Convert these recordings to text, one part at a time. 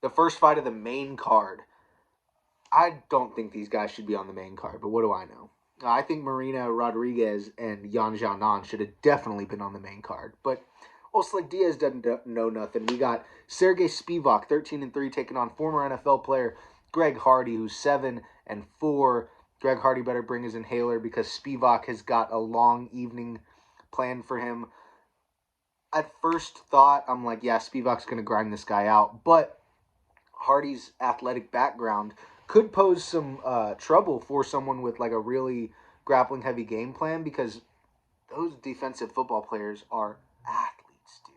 the first fight of the main card. I don't think these guys should be on the main card, but what do I know? I think Marina Rodriguez and Yan Xiaonan should have definitely been on the main card, but also like Diaz doesn't know nothing. We got Sergey Spivak, 13-3, taking on former NFL player Greg Hardy, who's 7-4. Greg Hardy better bring his inhaler because Spivak has got a long evening planned for him. At first thought, I'm like, yeah, Spivak's going to grind this guy out, but Hardy's athletic background could pose some trouble for someone with like a really grappling heavy game plan, because those defensive football players are athletes, dude.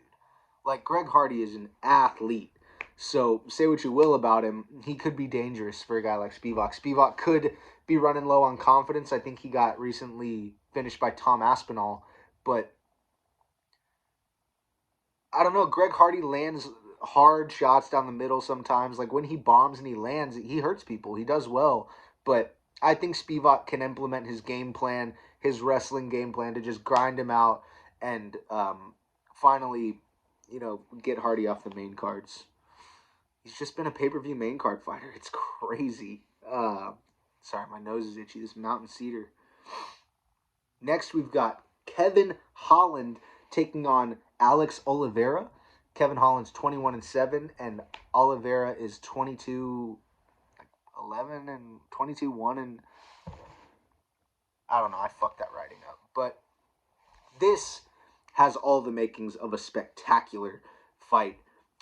Like, Greg Hardy is an athlete. So say what you will about him, he could be dangerous for a guy like Spivak. Spivak could be running low on confidence. I think he got recently finished by Tom Aspinall, but I don't know. Greg Hardy lands hard shots down the middle sometimes. Like, when he bombs and he lands, he hurts people. He does well. But I think Spivak can implement his game plan, his wrestling game plan, to just grind him out and finally, get Hardy off the main cards. He's just been a pay-per-view main card fighter. It's crazy. Sorry, my nose is itchy. This mountain cedar. Next, we've got Kevin Holland taking on Alex Oliveira. Kevin Holland's 21-7, and Oliveira is 22-11 and 22-1, and I don't know. I fucked that writing up, but this has all the makings of a spectacular fight.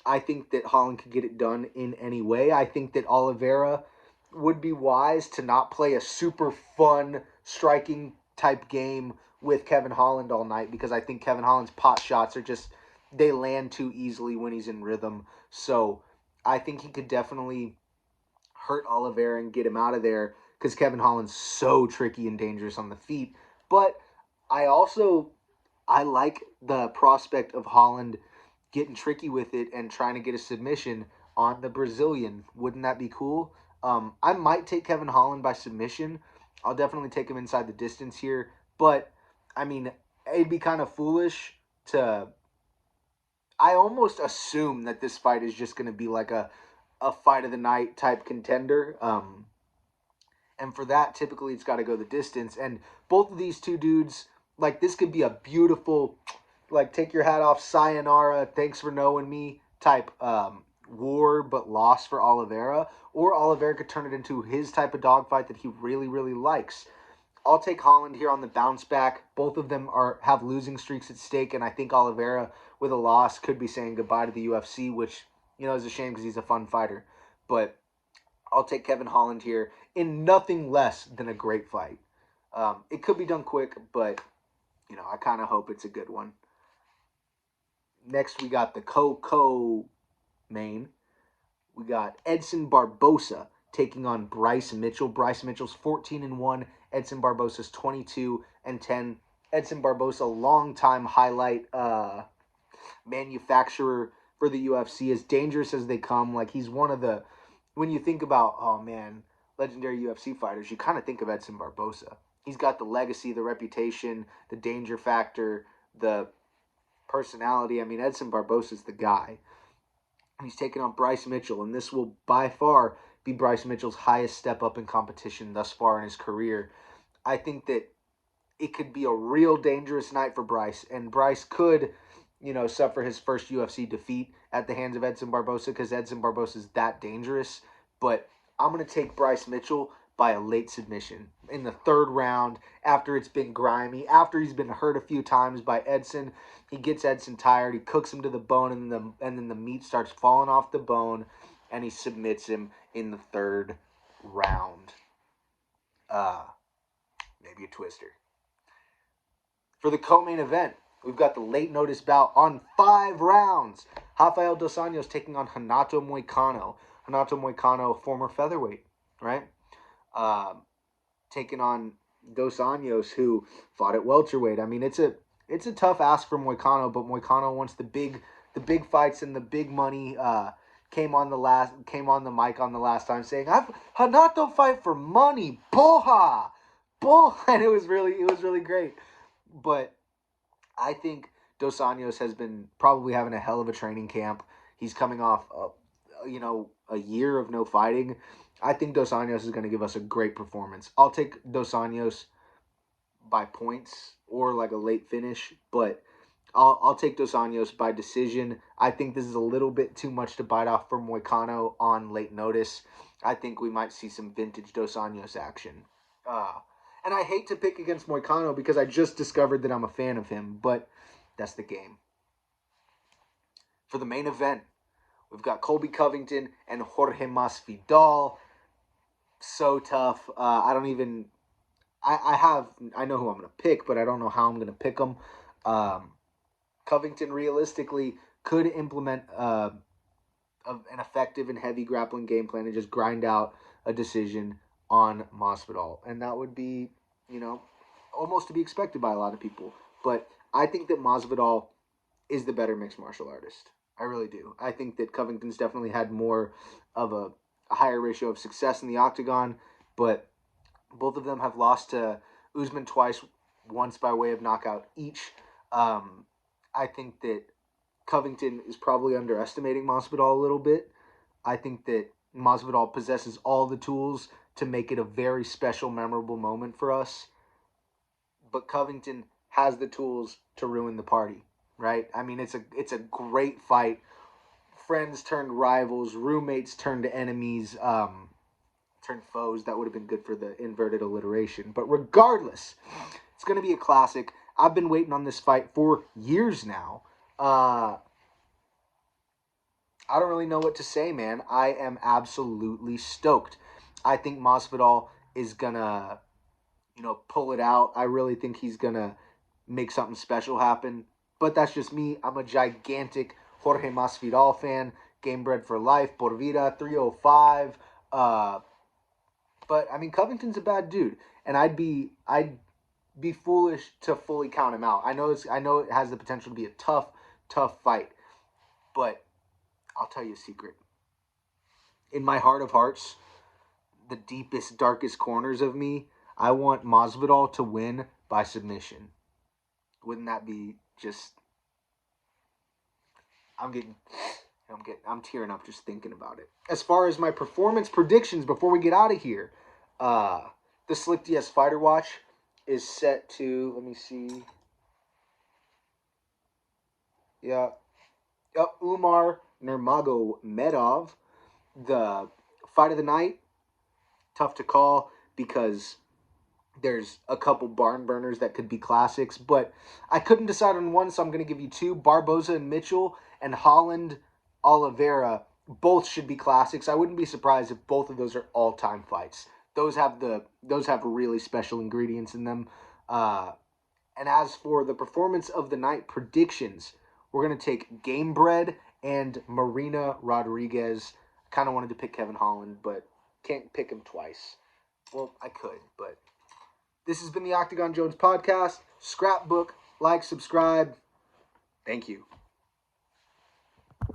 I think that Holland could get it done in any way. I think that Oliveira would be wise to not play a super fun striking type game with Kevin Holland all night, because I think Kevin Holland's pot shots are just, they land too easily when he's in rhythm. So I think he could definitely hurt Oliveira and get him out of there, because Kevin Holland's so tricky and dangerous on the feet. But I like the prospect of Holland getting tricky with it and trying to get a submission on the Brazilian. Wouldn't that be cool? I might take Kevin Holland by submission. I'll definitely take him inside the distance here. But, I mean, it'd be kind of foolish to... I almost assume that this fight is just going to be like a fight of the night type contender. And for that, typically it's got to go the distance. And both of these two dudes, like, this could be a beautiful, like, take your hat off, sayonara, thanks for knowing me type war, but loss for Oliveira. Or Oliveira could turn it into his type of dogfight that he really, really likes. I'll take Holland here on the bounce back. Both of them have losing streaks at stake, and I think Oliveira, with a loss, could be saying goodbye to the UFC, which, is a shame because he's a fun fighter. But I'll take Kevin Holland here in nothing less than a great fight. It could be done quick, but, I kind of hope it's a good one. Next, we got the co-main. We got Edson Barboza taking on Bryce Mitchell. Bryce Mitchell's 14-1. Edson Barboza's 22-10. Edson Barboza, longtime highlight manufacturer for the UFC, as dangerous as they come. Like, he's one of the... When you think about, oh man, legendary UFC fighters, you kind of think of Edson Barboza. He's got the legacy, the reputation, the danger factor, the personality. I mean, Edson Barboza's the guy. He's taking on Bryce Mitchell, and this will by far be Bryce Mitchell's highest step up in competition thus far in his career. I think that it could be a real dangerous night for Bryce, and Bryce could, suffer his first UFC defeat at the hands of Edson Barboza, because Edson Barboza is that dangerous. But I'm going to take Bryce Mitchell by a late submission in the third round, after it's been grimy, after he's been hurt a few times by Edson. He gets Edson tired, he cooks him to the bone, and then the meat starts falling off the bone, and he submits him in the third round. Maybe a twister. For the co-main event, we've got the late notice bout on 5 rounds. Rafael dos Anjos taking on Renato Moicano. Renato Moicano, former featherweight, right? Taking on dos Anjos, who fought at welterweight. I mean, it's a tough ask for Moicano, but Moicano wants the big fights and the big money. Came on the mic on the last time saying, Renato fight for money, boha, and it was really great. But I think dos Anjos has been probably having a hell of a training camp. He's coming off a year of no fighting, I think Dos Anjos is going to give us a great performance. I'll take Dos Anjos by points or like a late finish, but I'll take Dos Anjos by decision. I think this is a little bit too much to bite off for Moicano on late notice. I think we might see some vintage Dos Anjos action. Uh, and I hate to pick against Moicano because I just discovered that I'm a fan of him, but that's the game. For the main event, we've got Colby Covington and Jorge Masvidal. So tough. I know who I'm going to pick, but I don't know how I'm going to pick them. Covington realistically could implement an effective and heavy grappling game plan and just grind out a decision on Masvidal. And that would be, almost to be expected by a lot of people. But I think that Masvidal is the better mixed martial artist. I really do. I think that Covington's definitely had more of a higher ratio of success in the Octagon, but both of them have lost to Usman twice, once by way of knockout each. I think that Covington is probably underestimating Masvidal a little bit. I think that Masvidal possesses all the tools to make it a very special, memorable moment for us. But Covington has the tools to ruin the party, right? I mean, it's a great fight. Friends turned rivals, roommates turned enemies, turned foes. That would have been good for the inverted alliteration. But regardless, it's going to be a classic. I've been waiting on this fight for years now. I don't really know what to say, man. I am absolutely stoked. I think Masvidal is gonna, pull it out. I really think he's gonna make something special happen. But that's just me. I'm a gigantic Jorge Masvidal fan. Game bred for life. Por vida, 305. But I mean, Covington's a bad dude, and I'd be foolish to fully count him out. I know it has the potential to be a tough fight, but I'll tell you a secret. In my heart of hearts, the deepest, darkest corners of me, I want Masvidal to win by submission. Wouldn't that be just? I'm tearing up just thinking about it. As far as my performance predictions, before we get out of here, the Slick DS Fighter Watch is set to. Let me see. Yeah. Umar Nurmagomedov, the fight of the night. Tough to call because there's a couple barn burners that could be classics, but I couldn't decide on one, so I'm going to give you two. Barboza and Mitchell and Holland Oliveira both should be classics. I wouldn't be surprised if both of those are all-time fights. Those have really special ingredients in them. And as for the performance of the night predictions, we're going to take Gamebred and Marina Rodriguez. I kind of wanted to pick Kevin Holland, but can't pick him twice. Well, I could, but this has been the Octagon Jones podcast. Scrapbook, like, subscribe. Thank you.